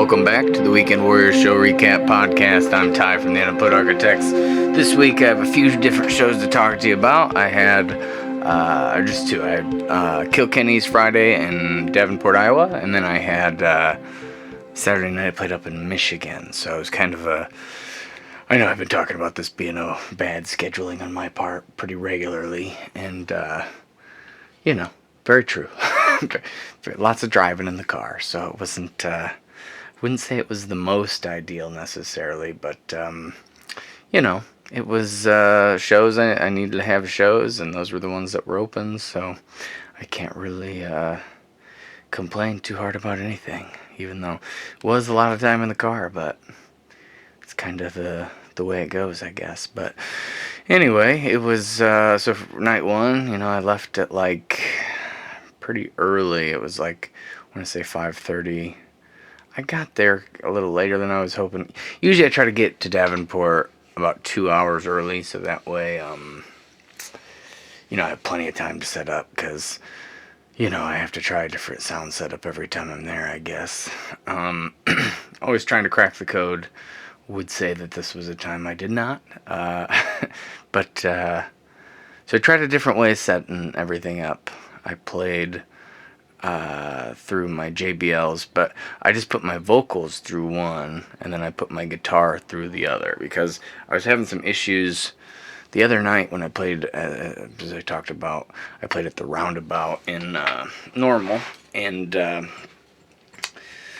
welcome back to the Weekend Warriors Show Recap Podcast. I'm Ty from the Unemployed Architects. This week I have a few different shows to talk to you about. I had, just two. I had Kilkenny's Friday in Davenport, Iowa, and then I had Saturday night I played up in Michigan. So it was kind of I know I've been talking about this being a bad scheduling on my part pretty regularly, and, very true. Lots of driving in the car, so it wasn't, wouldn't say it was the most ideal necessarily, but, it was shows. I needed to have shows, and those were the ones that were open, so I can't really complain too hard about anything, even though it was a lot of time in the car, but it's kind of the way it goes, I guess. But anyway, it was, so for night one, I left at pretty early. It was I want to say 5:30. I got there a little later than I was hoping. Usually I try to get to Davenport about 2 hours early, so that way, I have plenty of time to set up, because, I have to try a different sound setup every time I'm there, I guess. Always trying to crack the code. Would say that this was a time I did not. But, so I tried a different way of setting everything up. I played through my JBLs, but I just put my vocals through one, and then I put my guitar through the other, because I was having some issues the other night when I played, as I talked about, I played at the Roundabout in Normal, and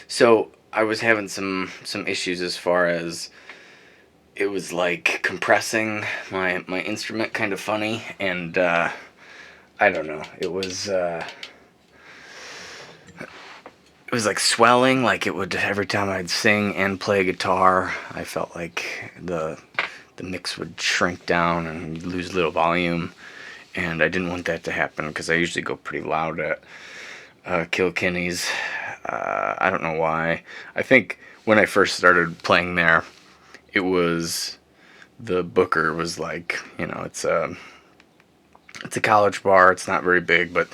so I was having some issues as far as it was compressing my instrument kind of funny, and I don't know, it was swelling, it would, every time I'd sing and play guitar, I felt like the mix would shrink down and lose a little volume, and I didn't want that to happen, because I usually go pretty loud at Kilkenny's. I don't know why. I think when I first started playing there, it was, the booker was it's a college bar, it's not very big, but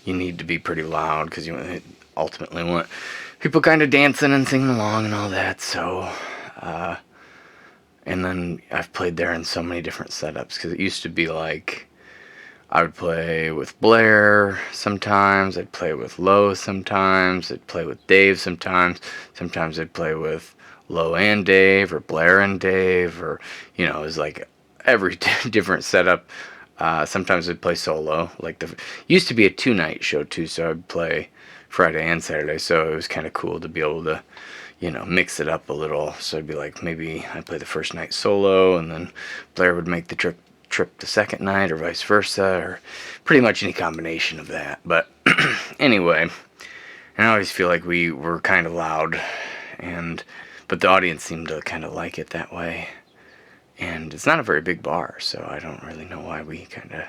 you need to be pretty loud, because you ultimately want people kind of dancing and singing along and all that, so, and then I've played there in so many different setups, because it used to be I would play with Blair sometimes, I'd play with Lowe sometimes, I'd play with Dave sometimes I'd play with Lowe and Dave, or Blair and Dave, or, it was every different setup. Sometimes I'd play solo, used to be a 2-night show too, so I'd play Friday and Saturday, so it was kind of cool to be able to, mix it up a little. So it'd be maybe I'd play the first night solo, and then Blair would make the trip the second night, or vice versa, or pretty much any combination of that. But anyway, and I always feel like we were kind of loud, but the audience seemed to kind of like it that way. And it's not a very big bar, so I don't really know why we kind of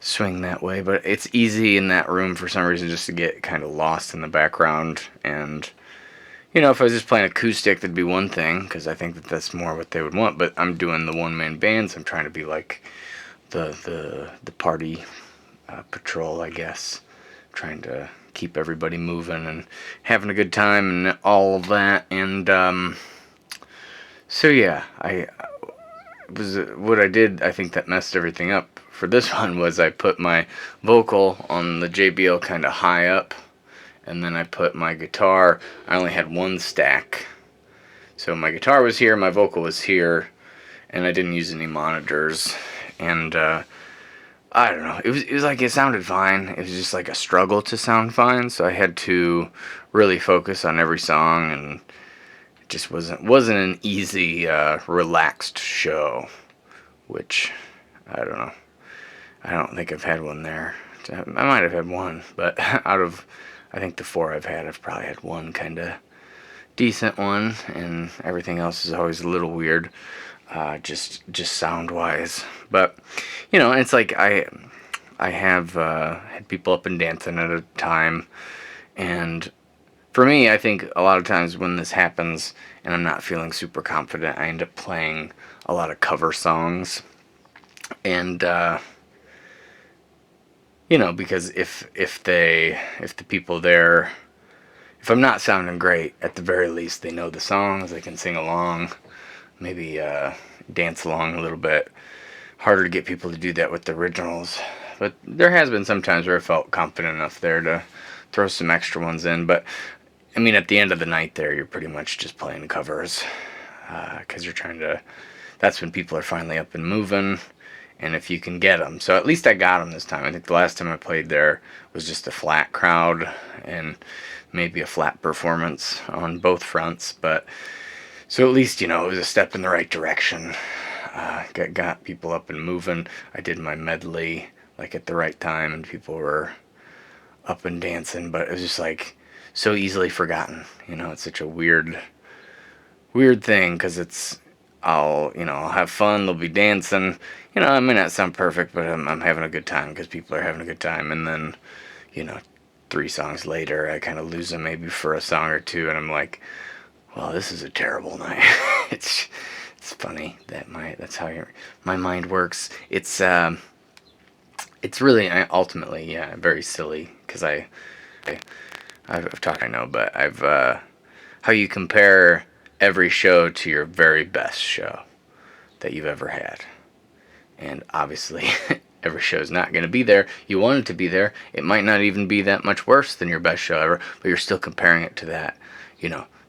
swing that way, but it's easy in that room for some reason just to get kind of lost in the background. And if I was just playing acoustic, that'd be one thing, because I think that's more what they would want, but I'm doing the one-man bands. I'm trying to be the party patrol, I guess, trying to keep everybody moving and having a good time and all of that. And so yeah, what I did, I think that messed everything up for this one, was I put my vocal on the JBL kind of high up, and then I put my guitar, I only had one stack, so my guitar was here, my vocal was here, and I didn't use any monitors, and I don't know, it was it sounded fine. It was just a struggle to sound fine, so I had to really focus on every song, and it just wasn't an easy, relaxed show, which, I don't know. I don't think I've had one there. I might have had one, but out of, I think the 4 I've had, I've probably had one kind of decent one, and everything else is always a little weird, just sound-wise. But, it's I have had people up and dancing at a time, and for me, I think a lot of times when this happens and I'm not feeling super confident, I end up playing a lot of cover songs, and because if the people there, if I'm not sounding great, at the very least they know the songs, they can sing along, maybe dance along a little bit. Harder to get people to do that with the originals, but there has been some times where I felt confident enough there to throw some extra ones in. But I mean, at the end of the night, there you're pretty much just playing covers because you're trying to. That's when people are finally up and moving, and if you can get them. So at least I got them this time. I think the last time I played there was just a flat crowd and maybe a flat performance on both fronts, but so at least, it was a step in the right direction. Got people up and moving. I did my medley like at the right time, and people were up and dancing. But it was just like so easily forgotten. It's such a weird thing because I'll have fun. They'll be dancing. I may not sound perfect, but I'm having a good time because people are having a good time. And then, you know, 3 songs later, I kind of lose them maybe for a song or two, and I'm like, well, this is a terrible night. it's funny that that's how my mind works. It's really ultimately, yeah, very silly because I've talked, I know, but I've how you compare every show to your very best show that you've ever had, and obviously every show is not going to be there. You want it to be there. It might not even be that much worse than your best show ever, but you're still comparing it to that,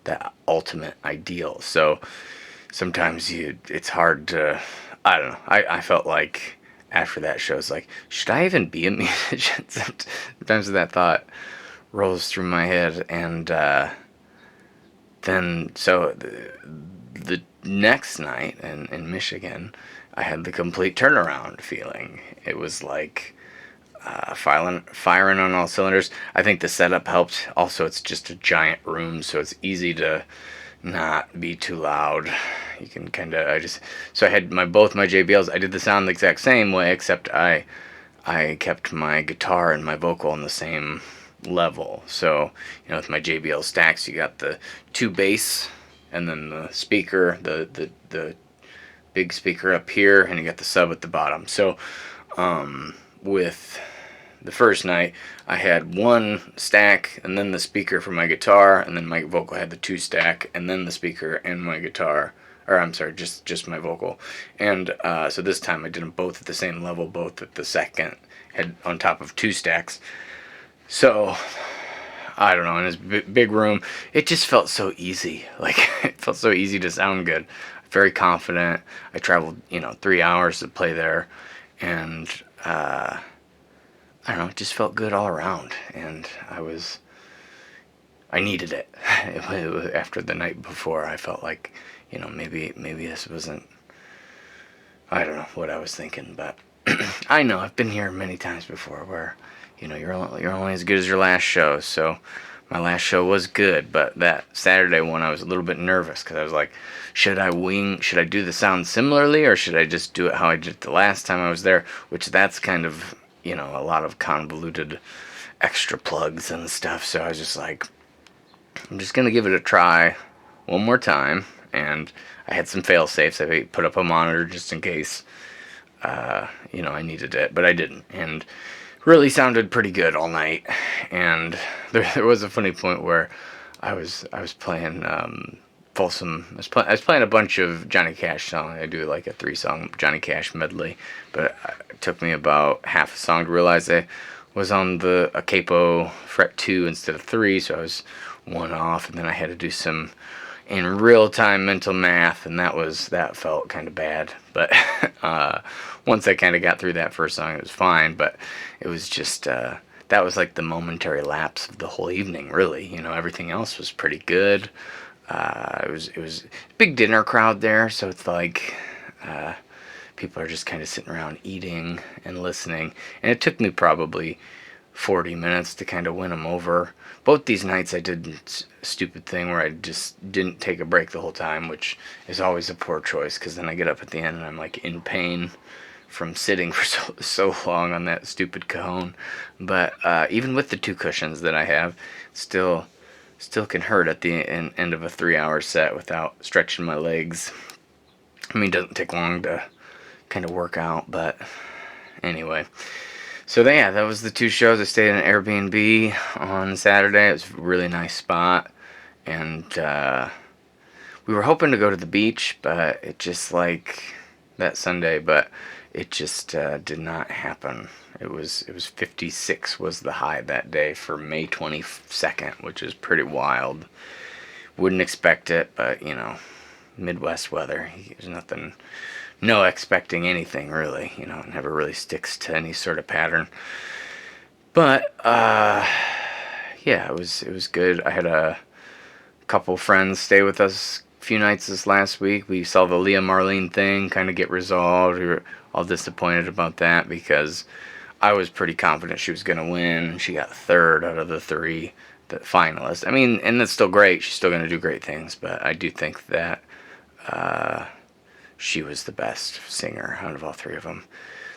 that ultimate ideal. So sometimes it's hard to, I don't know. I felt like after that show, it's like, should I even be a musician? Sometimes that thought rolls through my head, and then so the next night in Michigan, I had the complete turnaround feeling. It was like firing on all cylinders. I think the setup helped. Also, it's just a giant room, so it's easy to not be too loud. You can kind of, so I had both my JBLs. I did the sound the exact same way, except I kept my guitar and my vocal on the same level. So, with my JBL stacks, you got the 2 bass, and then the speaker, the big speaker up here, and you got the sub at the bottom. So, with the first night, I had 1 stack, and then the speaker for my guitar, and then my vocal had the 2 stack, and then the speaker and my guitar, or I'm sorry, just my vocal. And so this time I did them both at the same level, both at the second, had on top of 2 stacks. So, I don't know, in this big room, it just felt so easy. Like, it felt so easy to sound good. Very confident. I traveled, 3 hours to play there, and I don't know, it just felt good all around, and I needed it. After the night before, I felt like, maybe this wasn't, I don't know what I was thinking, but I know I've been here many times before where, you're only as good as your last show. So my last show was good, but that Saturday one, I was a little bit nervous because I was like, should I do the sound similarly, or should I just do it how I did the last time I was there? Which that's kind of, a lot of convoluted extra plugs and stuff. So I was just like, I'm just going to give it a try one more time. And I had some fail safes. I put up a monitor just in case, I needed it, but I didn't. And really sounded pretty good all night. And there was a funny point where I was playing Folsom. I was playing a bunch of Johnny Cash songs. I do like a 3-song Johnny Cash medley, but it took me about half a song to realize I was on a capo fret 2 instead of 3, so I was 1 off, and then I had to do some in real-time mental math, and that felt kind of bad. But once I kind of got through that first song, it was fine. But it was just that was like the momentary lapse of the whole evening. Really, everything else was pretty good. It was a big dinner crowd there, so it's like people are just kind of sitting around eating and listening. And it took me probably 40 minutes to kind of win them over. Both these nights I did a stupid thing where I just didn't take a break the whole time, which is always a poor choice because then I get up at the end and I'm like in pain from sitting for so long on that stupid cajon. But even with the 2 cushions that I have, still can hurt at the end of a 3-hour set without stretching my legs. I mean, it doesn't take long to kind of work out, but anyway. yeah, that was the two shows. I stayed in an Airbnb on Saturday. It was a really nice spot, and we were hoping to go to the beach, but it just like that Sunday, but it just did not happen. It was 56 was the high that day for May 22nd, which is pretty wild. Wouldn't expect it, but Midwest weather. There's nothing, no expecting anything really. It never really sticks to any sort of pattern. But yeah, it was good. I had a couple friends stay with us a few nights this last week. We saw the Leah Marlene thing kind of get resolved. We were all disappointed about that because I was pretty confident she was going to win. She got third out of the three finalists. I mean, and that's still great. She's still going to do great things, but I do think that uh, she was the best singer out of all three of them.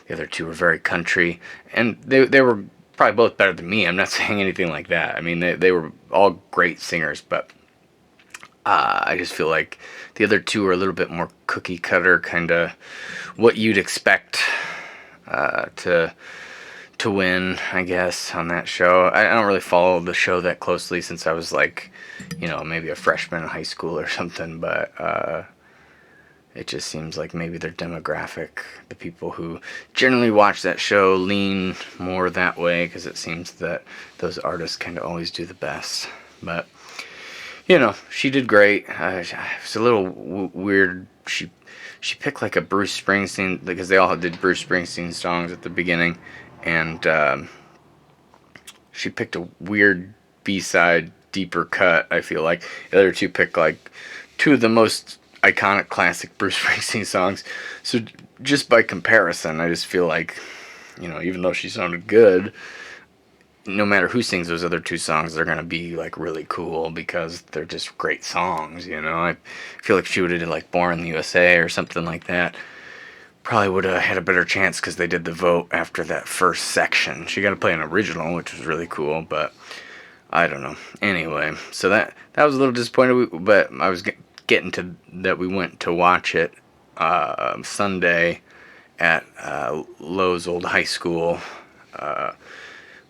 The other two were very country, and they were probably both better than me. I'm not saying anything like that. I mean, they were all great singers, but I just feel like the other two are a little bit more cookie cutter, kind of what you'd expect to win, I guess, on that show. I don't really follow the show that closely since I was like, maybe a freshman in high school or something, but it just seems like maybe their demographic, the people who generally watch that show, lean more that way because it seems that those artists kind of always do the best. But she did great. It was a little weird. She picked like a Bruce Springsteen because they all did Bruce Springsteen songs at the beginning, and she picked a weird B-side, deeper cut. I feel like the other two picked like two of the most iconic classic Bruce Springsteen songs. So just by comparison, I just feel like even though she sounded good, no matter who sings those other two songs, they're gonna be like really cool because they're just great songs. I feel like if she would have did like "Born in the USA" or something like that, probably would have had a better chance because they did the vote after that first section. She got to play an original, which was really cool, but I don't know. Anyway, so that was a little disappointed, but I was getting to that. We went to watch it Sunday at Lowe's old high school.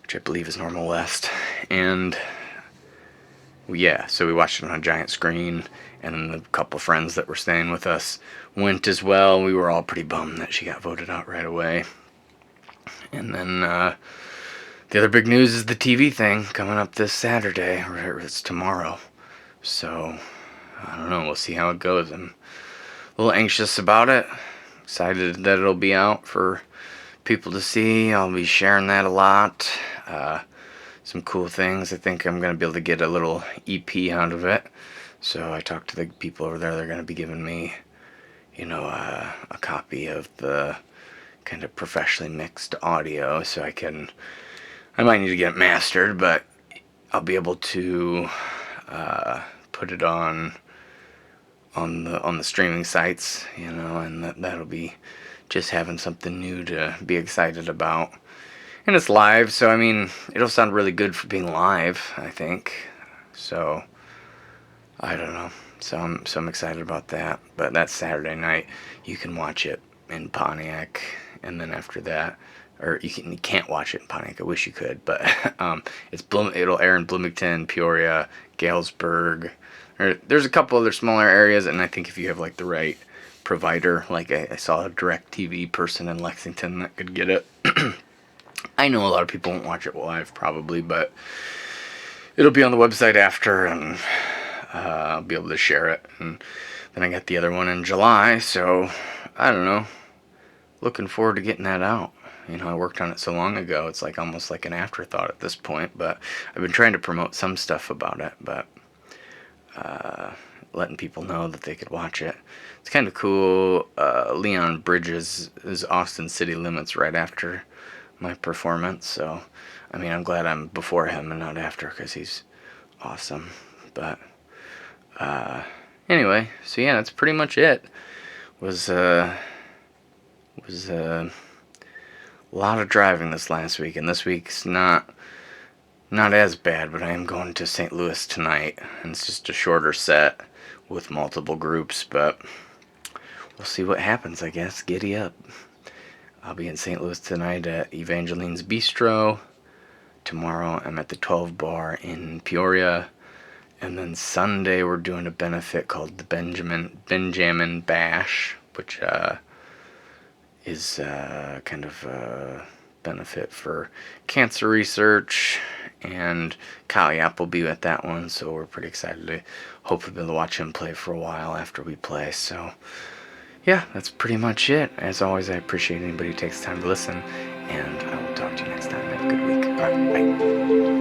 Which I believe is Normal West, and yeah, so we watched it on a giant screen, and then the couple friends that were staying with us went as well. We were all pretty bummed that she got voted out right away. And then the other big news is the TV thing coming up this Saturday, or it's tomorrow. So I don't know. We'll see how it goes. I'm a little anxious about it. Excited that it'll be out for people to see. I'll be sharing that a lot. Some cool things. I think I'm going to be able to get a little EP out of it. So I talked to the people over there. They're going to be giving me, a copy of the kind of professionally mixed audio. So I might need to get it mastered, but I'll be able to put it on the streaming sites, and that'll be just having something new to be excited about. And it's live, so I mean, it'll sound really good for being live, I think. So I don't know. So I'm excited about that. But that's Saturday night. You can watch it in Pontiac, and then after that, or you can't watch it in Pontiac. I wish you could, but it'll air in Bloomington, Peoria, Galesburg. There's a couple other smaller areas, and I think if you have like the right provider, like I saw a DirecTV person in Lexington that could get it. I know a lot of people won't watch it live probably, but it'll be on the website after, and I'll be able to share it. And then I got the other one in July, so I don't know. Looking forward to getting that out. I worked on it so long ago, it's like almost like an afterthought at this point, but I've been trying to promote some stuff about it, but letting people know that they could watch it. It's kind of cool. Leon Bridges is Austin City Limits right after my performance, so I mean, I'm glad I'm before him and not after because he's awesome. But anyway, so yeah, that's pretty much it. Was a lot of driving this last week, and this week's not as bad, but I am going to St. Louis tonight, and it's just a shorter set with multiple groups, but we'll see what happens, I guess. Giddy up. I'll be in St. Louis tonight at Evangeline's Bistro. Tomorrow I'm at the 12 Bar in Peoria. And then Sunday we're doing a benefit called the Benjamin Bash, which is kind of a benefit for cancer research. And Kyle Yap will be at that one, so we're pretty excited to hopefully be able to watch him play for a while after we play. So yeah, that's pretty much it. As always, I appreciate anybody who takes time to listen, and I will talk to you next time. Have a good week. All right, bye.